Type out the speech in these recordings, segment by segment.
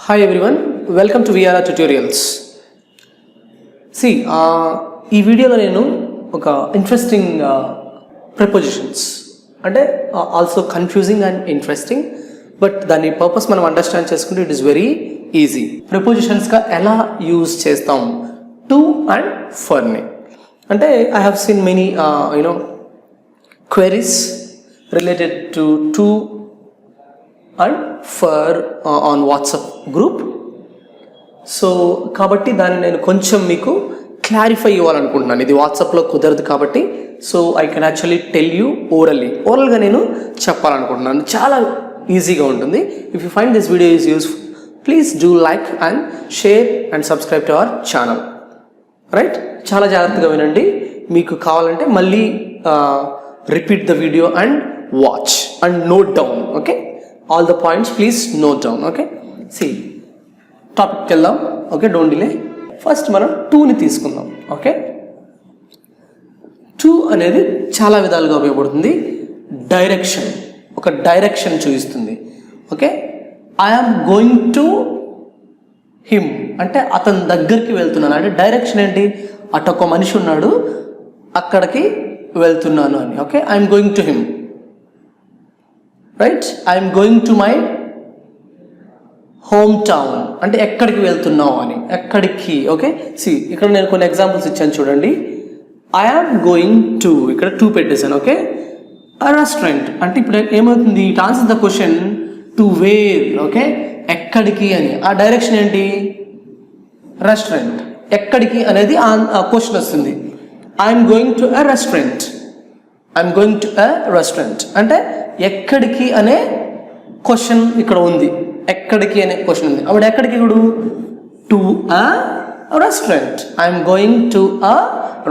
Hi everyone, welcome to VRR Tutorials. See, ఈ వీడియోలో నేను ఒక ఇంట్రెస్టింగ్ prepositions అంటే also confusing and interesting, but దాని పర్పస్ మనం అండర్స్టాండ్ చేసుకుంటే ఇట్ ఈస్ వెరీ ఈజీ. ప్రిపోజిషన్స్గా ఎలా యూజ్ చేస్తాం టు అండ్ ఫర్ని అంటే I have seen many queries related to and for on WhatsApp group. So కాబట్టి దాన్ని నేను కొంచెం మీకు క్లారిఫై ఇవ్వాలనుకుంటున్నాను. ఇది వాట్సాప్లో కుదరదు కాబట్టి so I can actually tell you ఓరల్గా నేను చెప్పాలనుకుంటున్నాను. చాలా ఈజీగా ఉంటుంది. If you find this video is useful, please do like and share and subscribe to our channel. Right, చాలా జాగ్రత్తగా వినండి. మీకు కావాలంటే మళ్ళీ repeat the video and watch and note down. Okay, all the points please note down. Okay, see topic వెళ్దాం. Okay, don't delay. First మనం ని తీసుకుందాం. ఓకే, టు అనేది చాలా విధాలుగా ఉపయోగపడుతుంది. డైరెక్షన్, ఒక డైరెక్షన్ చూపిస్తుంది. Okay, I am going to him అంటే అతని దగ్గరికి వెళ్తున్నాను అంటే డైరెక్షన్ ఏంటి, అటు ఒక మనిషి ఉన్నాడు అక్కడికి వెళ్తున్నాను అని. Okay, I'm going to him. Right, I'm going to my home town అంటే ఎక్కడికి వెళ్తున్నావు అని, ఎక్కడికి. ఓకే, సి ఇక్కడ నేను కొన్ని ఎగ్జాంపుల్స్ ఇచ్చాను చూడండి. ఐఆమ్ గోయింగ్ టు, ఇక్కడ టు పెట్టేశాను. ఓకే, ఆ రెస్టారెంట్ అంటే ఇప్పుడు ఏమవుతుంది, it answer the question to where. Okay, ఎక్కడికి అని, ఆ డైరెక్షన్ ఏంటి, రెస్టారెంట్. ఎక్కడికి అనేది ఆ క్వశ్చన్ వస్తుంది. I'm going to a restaurant, I'm going to a restaurant అంటే ఎక్కడికి అనే క్వశ్చన్ ఇక్కడ ఉంది. ఎక్కడికి అనే క్వశ్చన్ ఉంది. అప్పుడు ఎక్కడికి ఇప్పుడు to a restaurant, I'm going to a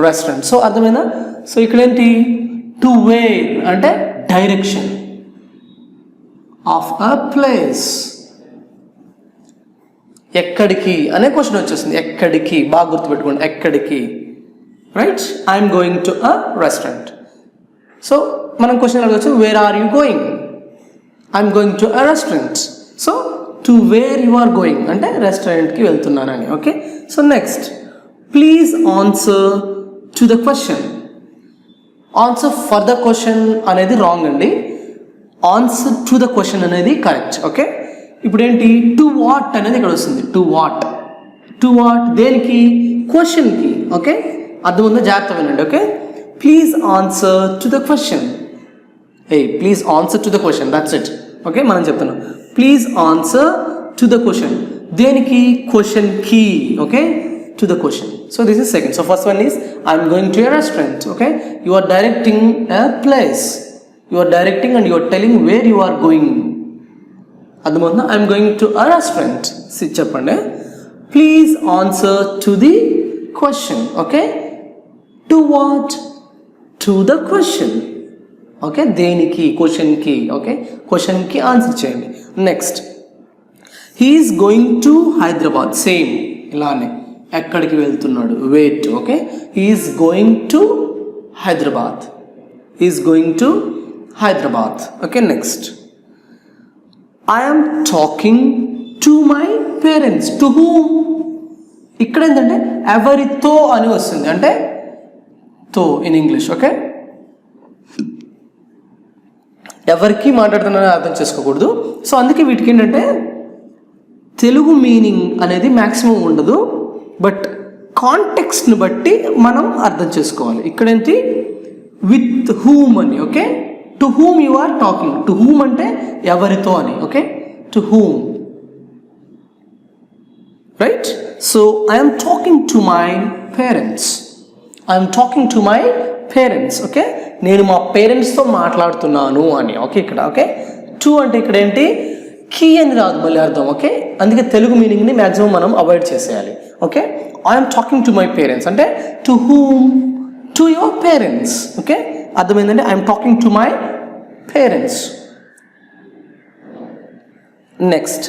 restaurant. So అర్థమైందా? సో ఇక్కడ ఏంటి, టు వేర్ అంటే డైరెక్షన్ ఆఫ్ అ ప్లేస్. ఎక్కడికి అనే క్వశ్చన్ వచ్చేస్తుంది. ఎక్కడికి, బాగా గుర్తుపెట్టుకోండి, ఎక్కడికి. Right, I'm going to a restaurant. So మనం క్వశ్చన్ అడగచ్చు, where are you going, I'm going to a restaurant. So to where you are going అంటే రెస్టారెంట్కి వెళ్తున్నానని. Okay, so next, please answer to the question. Answer for the question అనేది wrong అండి. Answer to the question అనేది correct. Okay, ఇప్పుడు ఏంటి, to what అనేది ఇక్కడ వస్తుంది. టు వాట్, టు వాట్ దేనికి, క్వశ్చన్కి. ఓకే, అర్థం ఉందో, జాగ్రత్త వినండి. Okay, please answer to the question. Please answer to the question, that's it. Okay, మనం చెప్తున్నాం please answer to the question. దేనికి, క్వశ్చన్ కి. Okay, to the question. So this is second. So first one is I'm going to a restaurant. Okay, you are directing a place, you are directing and you are telling where you are going. అర్థమవుతుందా? I'm going to a restaurant. చెప్పండి, please answer to the question. Okay, to what, to the question. Okay, దేనికి, క్వశ్చన్కి. Okay, క్వశ్చన్కి answer చేయండి. Next, he is going to Hyderabad. Same ఇలానే, ఎక్కడికి వెళ్తున్నాడు, wait. Okay, he is going to Hyderabad, he is going to Hyderabad. Okay, next, I'm talking to my parents. To whom, ఇక్కడ ఏంటంటే ఎవరితో అని వస్తుంది, అంటే తో ఇన్ ఇంగ్లీష్. ఓకే, ఎవరికి మాట్లాడుతున్నారని అర్థం చేసుకోకూడదు. సో అందుకే వీటికి ఏంటంటే తెలుగు మీనింగ్ అనేది మ్యాక్సిమం ఉండదు, బట్ కాంటెక్స్ట్ని బట్టి మనం అర్థం చేసుకోవాలి. ఇక్కడేంటి, విత్ హూమ్ అని. Okay, to whom you are talking. To whom అంటే ఎవరితో అని. Okay, to whom. Right, so I'm talking to my parents, I'm talking to my parents. Okay, నేను మా పేరెంట్స్తో మాట్లాడుతున్నాను అని. ఓకే, ఇక్కడ ఓకే, టు అంటే ఇక్కడ ఏంటి, కీ అని రాదు మళ్ళీ అర్థం. ఓకే, అందుకే తెలుగు మీనింగ్ని మ్యాక్సిమం మనం అవాయిడ్ చేసేయాలి. Okay, I'm talking to my parents అంటే to whom, to your parents. Okay, అర్థమైందంటే I'm talking to my parents. Next,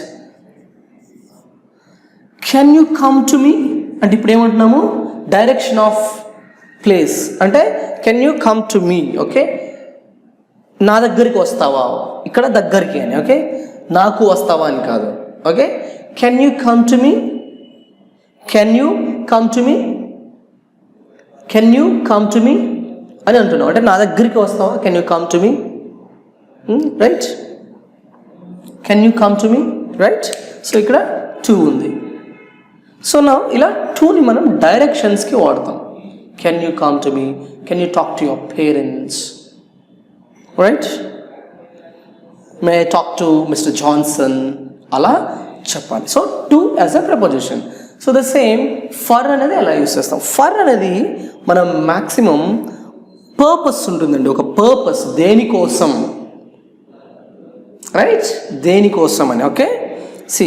can you come to me అంటే ఇప్పుడు ఏమంటున్నాము, డైరెక్షన్ ఆఫ్ ప్లేస్ అంటే can you come to me. Okay, నా దగ్గరికి వస్తావా, ఇక్కడ దగ్గరికి అని. ఓకే, నాకు వస్తావా అని కాదు. Okay, can you come to me, can you come to me, can you come to me అని అంటున్నావు. అంటే నా దగ్గరికి వస్తావా, can you come to me, right, can you come to me, right. So ఇక్కడ టు ఉంది. సో నా ఇలా టూని మనం డైరెక్షన్స్కి వాడతాం. Can you come to me, can you talk to your parents, right, may I talk to mister Johnson, అలా చెప్పాలి. So to as a preposition. So the same for అనేది ఎలా యూస్ చేస్తాం. ఫర్ అనేది మనం మ్యాక్సిమం పర్పస్ ఉంటుందండి, ఒక purpose, దేనికోసం, రైట్, దేనికోసం అని. ఓకే, సి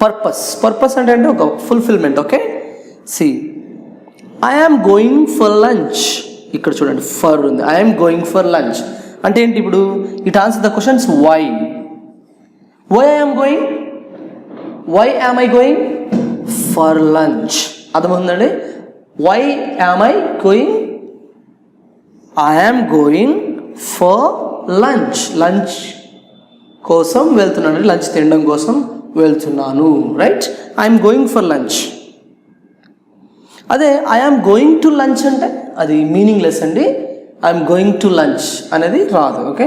పర్పస్, పర్పస్ అంటే ఒక fulfilment. Okay, see I am going for lunch, ఇక్కడ చూడండి ఫర్ ఉంది, I am going for lunch అంటే ఏంటి? ఇప్పుడు it answer the questions why, why I am going, why am I going for lunch, అర్థమవుతుందండి. Why am I going, I am going for lunch, lunch కోసం వెళ్తున్నాను, lunch తినడం కోసం వెళ్తున్నాను, right, I'm going for lunch. అదే I'm going to lunch అంటే అది meaningless అండి, ఐఎమ్ గోయింగ్ టు లంచ్ అనేది రాదు. ఓకే,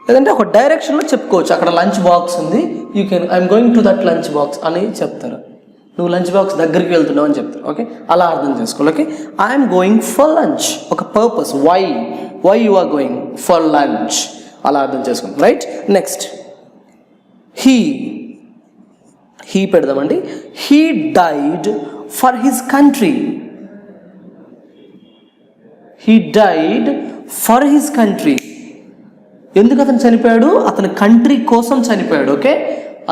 లేదంటే ఒక డైరెక్షన్లో చెప్పుకోవచ్చు, అక్కడ లంచ్ బాక్స్ ఉంది, you can I'm going to that lunch box అని చెప్తారు, నువ్వు లంచ్ బాక్స్ దగ్గరికి వెళ్తున్నావు అని చెప్తారు. ఓకే, అలా అర్థం చేసుకోవాలి. Okay, I'm going for lunch, ఒక purpose, why, why you are going for lunch, అలా అర్థం చేసుకోండి, రైట్. నెక్స్ట్ హీ, హీ పెడదామండి. He died for his country, he died for his country. ఎందుకు అతను చనిపోయాడు? అతని కంట్రీ కోసం చనిపోయాడు. ఓకే,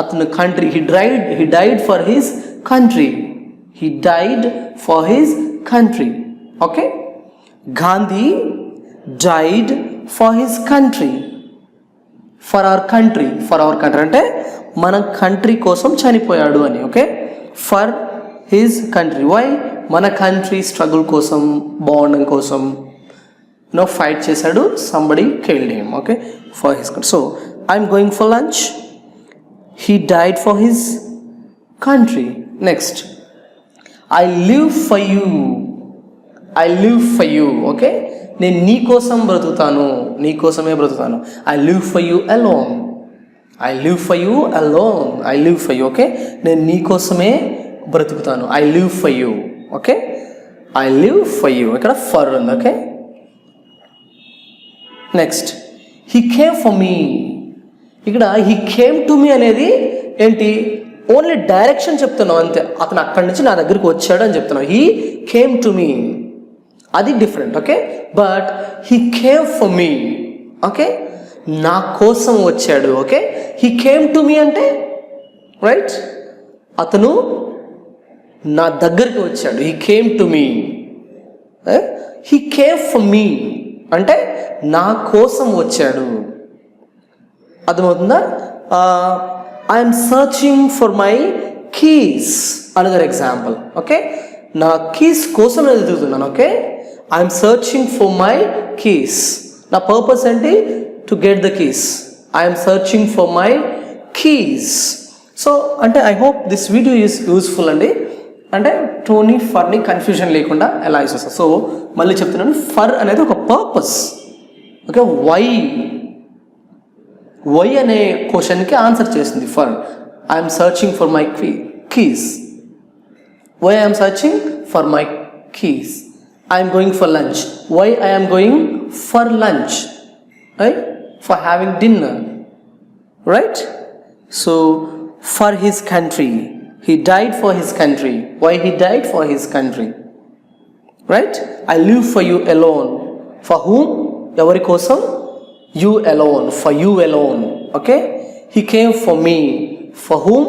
అతను country, he died for his country, he died for his country. Okay, Gandhi died for his country, for our country, for our country అంటే మన country కోసం చనిపోయాడు అని. Okay, for his country, why, మన కంట్రీ స్ట్రగుల్ కోసం, బాగుండడం కోసం ఫైట్ చేశాడు, somebody killed him. Okay, for his country. So I'm going for lunch, he died for his country. Next I live for you, I live for you. Okay, నేను నీ కోసం బ్రతుకుతాను, నీ కోసమే బ్రతుకుతాను. I live for you alone, I live for you alone, I live for you. Okay, నేను నీ కోసమే బ్రతుకుతాను, I live for you. Okay, I live for you, ఇక్కడ ఫర్ ఉంది. Okay, next he came for మీ, ఇక్కడ హీ కేమ్ టు మీ అనేది ఏంటి? Only direction చెప్తున్నావు అంతే, అతను అక్కడి నుంచి నా దగ్గరికి వచ్చాడు అని చెప్తున్నావు. హీ కేమ్ టు మీ, అది different. Okay, but he came for me, okay, నా కోసం వచ్చాడు. Okay, he came to me అంటే రైట్, అతను నా దగ్గరికి వచ్చాడు, he came to me. He came for me అంటే నా కోసం వచ్చాడు, అర్థమవుతుందా? I'm searching for my keys, another example. Okay, నా కీస్ కోసం నేను ఎదుగుతున్నాను. Okay, I'm searching for my keys, నా పర్పస్ ఏంటి? To get the keys, I'm searching for my keys. So అంటే I hope this video is useful అండి. అంటే Tony ఫర్ని confusion లేకుండా ఎలా యూస్ చేస్తారు. సో మళ్ళీ చెప్తున్నాను, ఫర్ అనేది ఒక పర్పస్. ఓకే, వై అనే క్వశ్చన్కి ఆన్సర్ చేసింది for. I'm searching for my keys, why I'm searching for my keys. I'm going for lunch, why I'm going for lunch, right, for having dinner, right. So for his country, he died for his country, why he died for his country, right. I live for you alone, for whom, ఎవరి కోసం? You alone, for you alone. Okay, he came for me, for whom?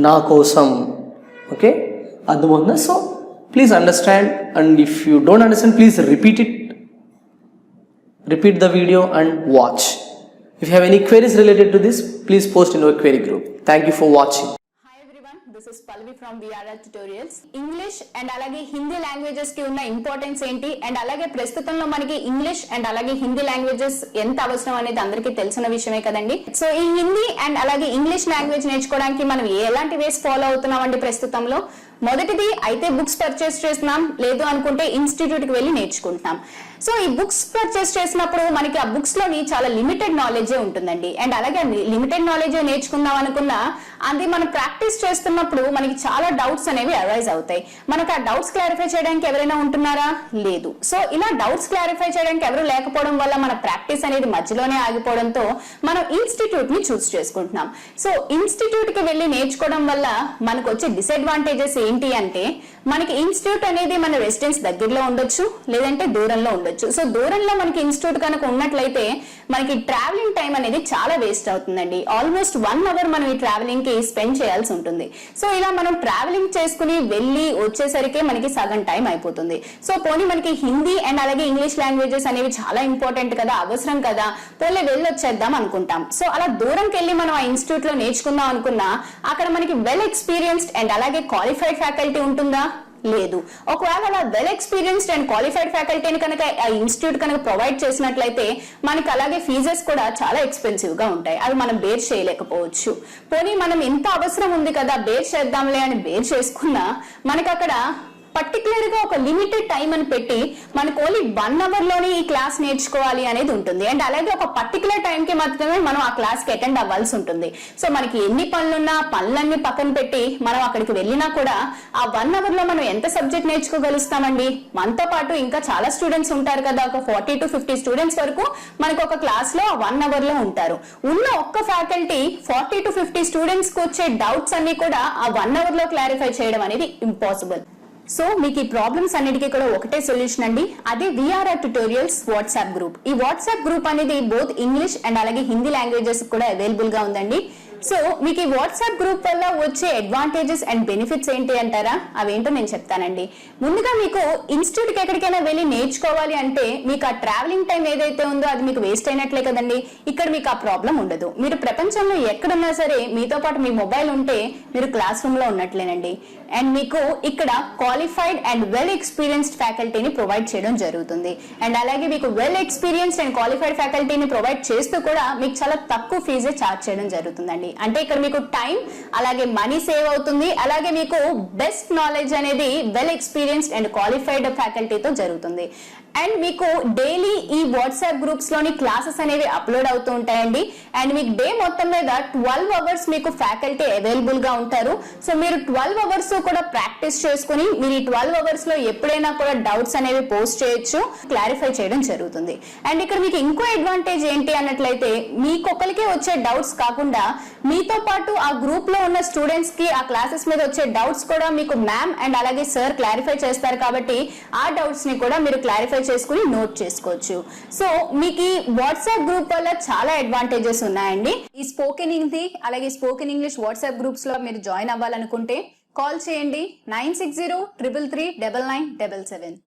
నా కోసం. Okay, అర్థమవుతుందా? So please understand, and if you don't understand, please repeat the video and watch. If you have any queries related to this, please post in our query group. Thank you for watching. This is Palvi from VRR tutorials. English and అలాగే Hindi languages కి ఉన్న importance ఏంటి and అలాగే ప్రస్తుతంలో మనకి English and అలాగే Hindi languages ఎంత అవసరం అనేది అందరికీ తెలిసిన విషయమే కదండి. సో ఈ హిందీ అండ్ అలాగే ఇంగ్లీష్ లాంగ్వేజ్ నేర్చుకోవడానికి మనం ఎలాంటి వేస్ ఫాలో అవుతున్నామండి ప్రస్తుతంలో? మొదటిది అయితే బుక్స్ పర్చేస్ చేస్తున్నాం, లేదు అనుకుంటే ఇన్స్టిట్యూట్ కి వెళ్ళి నేర్చుకుంటున్నాం. సో ఈ బుక్స్ పర్చేస్ చేసినప్పుడు మనకి ఆ బుక్స్ లోని చాలా లిమిటెడ్ నాలెడ్జే ఉంటుందండి. అండ్ అలాగే లిమిటెడ్ నాలెడ్జ్ నేర్చుకుందాం అనుకున్నా అది మనం ప్రాక్టీస్ చేస్తున్నప్పుడు మనకి చాలా డౌట్స్ అనేవి అరైజ్ అవుతాయి. మనకు ఆ డౌట్స్ క్లారిఫై చేయడానికి ఎవరైనా ఉంటున్నారా? లేదు. సో ఇలా డౌట్స్ క్లారిఫై చేయడానికి ఎవరు లేకపోవడం వల్ల మన ప్రాక్టీస్ అనేది మధ్యలోనే ఆగిపోవడంతో మనం ఇన్స్టిట్యూట్ ని చూస్ చేసుకుంటున్నాం. సో ఇన్స్టిట్యూట్ కి వెళ్ళి నేర్చుకోవడం వల్ల మనకు వచ్చే డిసడ్వాంటేజెస్ ఏంటి అంటే, మనకి ఇన్స్టిట్యూట్ అనేది మన రెసిడెన్స్ దగ్గరలో ఉండొచ్చు, లేదంటే దూరంలో ఉండొచ్చు. సో దూరంలో మనకి ఇన్స్టిట్యూట్ కనుక ఉన్నట్లయితే మనకి ట్రావెలింగ్ టైం అనేది చాలా వేస్ట్ అవుతుందండి. ఆల్మోస్ట్ 1 అవర్ మనం ఈ ట్రావెలింగ్ కి స్పెండ్ చేయాల్సి ఉంటుంది. సో ఇలా మనం ట్రావెలింగ్ చేసుకుని వెళ్ళి వచ్చేసరికి మనకి సగం టైం అయిపోతుంది. సో పోనీ మనకి హిందీ అండ్ అలాగే ఇంగ్లీష్ లాంగ్వేజెస్ అనేవి చాలా ఇంపార్టెంట్ కదా, అవసరం కదా, పోలే వెళ్ళి వచ్చేద్దాం అనుకుంటాం. సో అలా దూరంకి వెళ్ళి మనం ఆ ఇన్స్టిట్యూట్ లో నేర్చుకుందాం అనుకున్నా అక్కడ మనకి వెల్ ఎక్స్పీరియన్స్డ్ అండ్ అలాగే క్వాలిఫైడ్ ఫ్యాకల్టీ ఉంటుందా? లేదు. ఒకవేళ అలా వెల్ ఎక్స్పీరియన్స్డ్ అండ్ క్వాలిఫైడ్ ఫ్యాకల్టీని కనుక ఆ ఇన్స్టిట్యూట్ కనుక ప్రొవైడ్ చేసినట్లయితే మనకి అలాగే ఫీజెస్ కూడా చాలా ఎక్స్పెన్సివ్ గా ఉంటాయి. అవి మనం బేర్ చేయలేకపోవచ్చు. పోనీ మనం ఎంత అవసరం ఉంది కదా బేర్ చేద్దాంలే అని బేర్ చేసుకున్నా మనకి అక్కడ పర్టికులర్ గా ఒక లిమిటెడ్ టైం అని పెట్టి మనకు ఓన్లీ 1 అవర్ లోనే ఈ క్లాస్ నేర్చుకోవాలి అనేది ఉంటుంది. అండ్ అలాగే ఒక పర్టికులర్ టైం కి మాత్రమే మనం ఆ క్లాస్ కి అటెండ్ అవ్వాల్సి ఉంటుంది. సో మనకి ఎన్ని పనులున్నా పనులన్నీ పక్కన పెట్టి మనం అక్కడికి వెళ్ళినా కూడా ఆ 1 అవర్ లో మనం ఎంత సబ్జెక్ట్ నేర్చుకోగలుగుతామండి? మనతో పాటు ఇంకా చాలా స్టూడెంట్స్ ఉంటారు కదా, ఒక 40 to 50 స్టూడెంట్స్ వరకు మనకు ఒక క్లాస్ లో 1 అవర్ లో ఉంటారు. ఉన్న ఒక్క ఫ్యాకల్టీ 40 to 50 స్టూడెంట్స్ కు వచ్చే డౌట్స్ అన్ని కూడా ఆ 1 అవర్ లో క్లారిఫై చేయడం అనేది ఇంపాసిబుల్. సో మీకు ఈ ప్రాబ్లమ్స్ అన్నిటికీ కూడా ఒకటే సొల్యూషన్ అండి, అదే విఆర్ఆర్ ట్యూటోరియల్స్ వాట్సాప్ గ్రూప్. ఈ వాట్సాప్ గ్రూప్ అనేది బోత్ ఇంగ్లీష్ అండ్ అలాగే హిందీ లాంగ్వేజెస్ కూడా అవైలబుల్ గా ఉందండి. సో మీకు ఈ వాట్సాప్ గ్రూప్ వల్ల వచ్చే అడ్వాంటేజెస్ అండ్ బెనిఫిట్స్ ఏంటి అంటారా? అవేంటో నేను చెప్తానండి. ముందుగా మీకు ఇన్స్టిట్యూట్ కి ఎక్కడికైనా వెళ్ళి నేర్చుకోవాలి అంటే మీకు ఆ ట్రావెలింగ్ టైం ఏదైతే ఉందో అది మీకు వేస్ట్ అయినట్లే కదండి. ఇక్కడ మీకు ఆ ప్రాబ్లం ఉండదు. మీరు ప్రపంచంలో ఎక్కడున్నా సరే మీతో పాటు మీ మొబైల్ ఉంటే మీరు క్లాస్ రూమ్ లో ఉన్నట్లేనండి. అండ్ మీకు ఇక్కడ క్వాలిఫైడ్ అండ్ వెల్ ఎక్స్పీరియన్స్డ్ ఫ్యాకల్టీని ప్రొవైడ్ చేయడం జరుగుతుంది. అండ్ అలాగే మీకు వెల్ ఎక్స్పీరియన్స్డ్ అండ్ క్వాలిఫైడ్ ఫ్యాకల్టీని ప్రొవైడ్ చేస్తూ కూడా మీకు చాలా తక్కువ ఫీజే ఛార్జ్ చేయడం జరుగుతుందండి. అంటే ఇక్కడ మీకు టైం అలాగే మనీ సేవ్ అవుతుంది. అలాగే మీకు బెస్ట్ నాలెడ్జ్ అనేది వెల్ ఎక్స్పీరియన్స్డ్ అండ్ క్వాలిఫైడ్ ఫ్యాకల్టీతో జరుగుతుంది. అండ్ మీకు డైలీ ఈ వాట్సాప్ గ్రూప్స్ లోని క్లాసెస్ అనేవి అప్లోడ్ అవుతూ ఉంటాయండి. అండ్ మీకు డే మొత్తం మీద 12 అవర్స్ మీకు ఫ్యాకల్టీ అవైలబుల్ గా ఉంటారు. సో మీరు 12 అవర్స్ కూడా ప్రాక్టీస్ చేసుకుని మీరు ఈ 12 అవర్స్ లో ఎప్పుడైనా కూడా డౌట్స్ అనేవి పోస్ట్ చేయొచ్చు, క్లారిఫై చేయడం జరుగుతుంది. అండ్ ఇక్కడ మీకు ఇంకో అడ్వాంటేజ్ ఏంటి అన్నట్లయితే మీకొకరికే వచ్చే డౌట్స్ కాకుండా మీతో పాటు ఆ గ్రూప్ లో ఉన్న స్టూడెంట్స్ కి ఆ క్లాసెస్ మీద వచ్చే డౌట్స్ కూడా మీకు మ్యామ్ అండ్ అలాగే సార్ క్లారిఫై చేస్తారు కాబట్టి ఆ డౌట్స్ ని కూడా మీరు క్లారిఫై చేసుకుని నోట్ చేసుకోవచ్చు. సో మీకు ఈ వాట్సాప్ గ్రూప్ వల్ల చాలా అడ్వాంటేజెస్ ఉన్నాయండి. ఈ స్పోకెన్ హిందీ అలాగే స్పోకెన్ ఇంగ్లీష్ వాట్సాప్ గ్రూప్స్ లో మీరు జాయిన్ అవ్వాలనుకుంటే కాల్ చేయండి 9603339977.